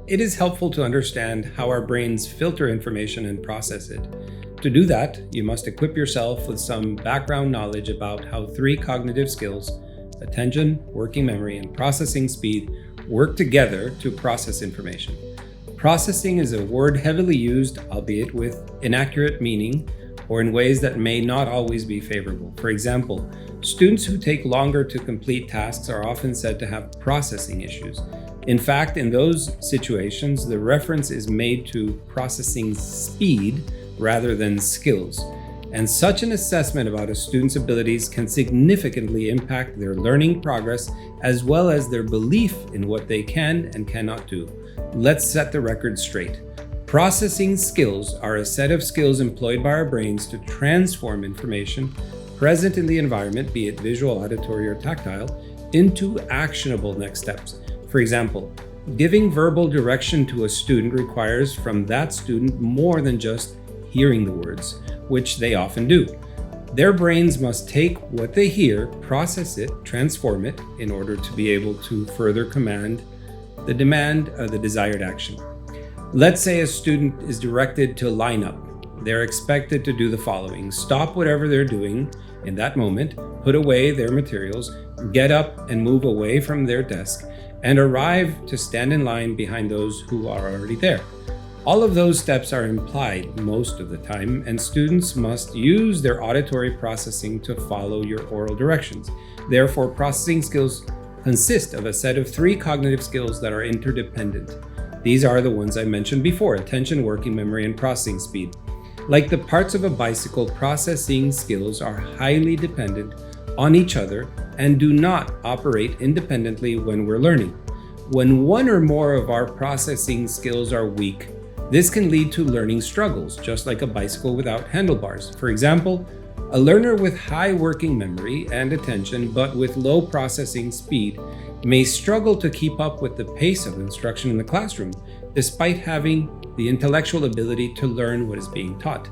it is helpful to understand how our brains filter information and process it. To do that, you must equip yourself with some background knowledge about how three cognitive skills, attention, working memory, and processing speed, work together to process information. Processing is a word heavily used, albeit with inaccurate meaning, or in ways that may not always be favorable. For example, students who take longer to complete tasks are often said to have processing issues. In fact, in those situations, the reference is made to processing speed rather than skills. And such an assessment about a student's abilities can significantly impact their learning progress as well as their belief in what they can and cannot do. Let's set the record straight. Processing skills are a set of skills employed by our brains to transform information present in the environment, be it visual, auditory, or tactile, into actionable next steps. For example, giving verbal direction to a student requires from that student more than just hearing the words, which they often do. Their brains must take what they hear, process it, transform it in order to be able to further command the demand of the desired action. Let's say a student is directed to line up. They're expected to do the following: stop whatever they're doing in that moment, put away their materials, get up and move away from their desk, and arrive to stand in line behind those who are already there. All of those steps are implied most of the time, and students must use their auditory processing to follow your oral directions. Therefore, processing skills consist of a set of three cognitive skills that are interdependent. These are the ones I mentioned before: attention, working memory, and processing speed. Like the parts of a bicycle, processing skills are highly dependent on each other and do not operate independently when we're learning. When one or more of our processing skills are weak, this can lead to learning struggles, just like a bicycle without handlebars. For example, a learner with high working memory and attention but with low processing speed may struggle to keep up with the pace of instruction in the classroom, despite having the intellectual ability to learn what is being taught.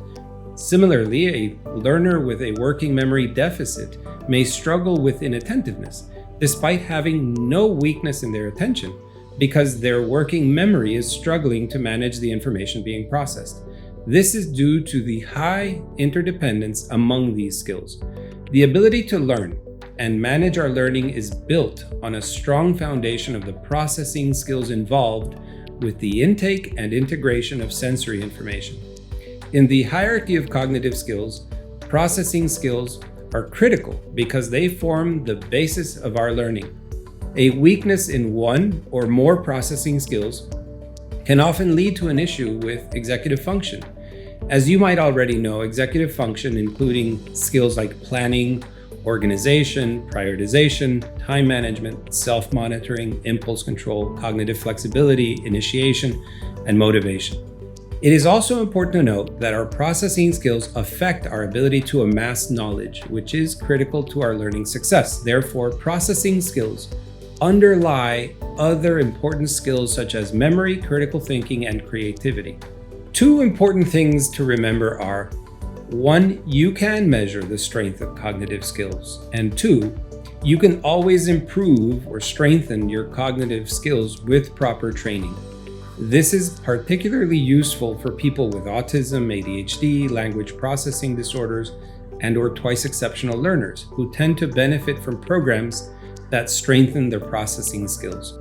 Similarly, a learner with a working memory deficit may struggle with inattentiveness, despite having no weakness in their attention, because their working memory is struggling to manage the information being processed. This is due to the high interdependence among these skills. The ability to learn and manage our learning is built on a strong foundation of the processing skills involved with the intake and integration of sensory information. In the hierarchy of cognitive skills, processing skills are critical because they form the basis of our learning. A weakness in one or more processing skills can often lead to an issue with executive function. As you might already know, executive function, including skills like planning, organization, prioritization, time management, self-monitoring, impulse control, cognitive flexibility, initiation, and motivation. It is also important to note that our processing skills affect our ability to amass knowledge, which is critical to our learning success. Therefore, processing skills underlie other important skills such as memory, critical thinking, and creativity. Two important things to remember are: one, you can measure the strength of cognitive skills, and two, you can always improve or strengthen your cognitive skills with proper training. This is particularly useful for people with autism, ADHD, language processing disorders, and/or twice exceptional learners who tend to benefit from programs that strengthen their processing skills.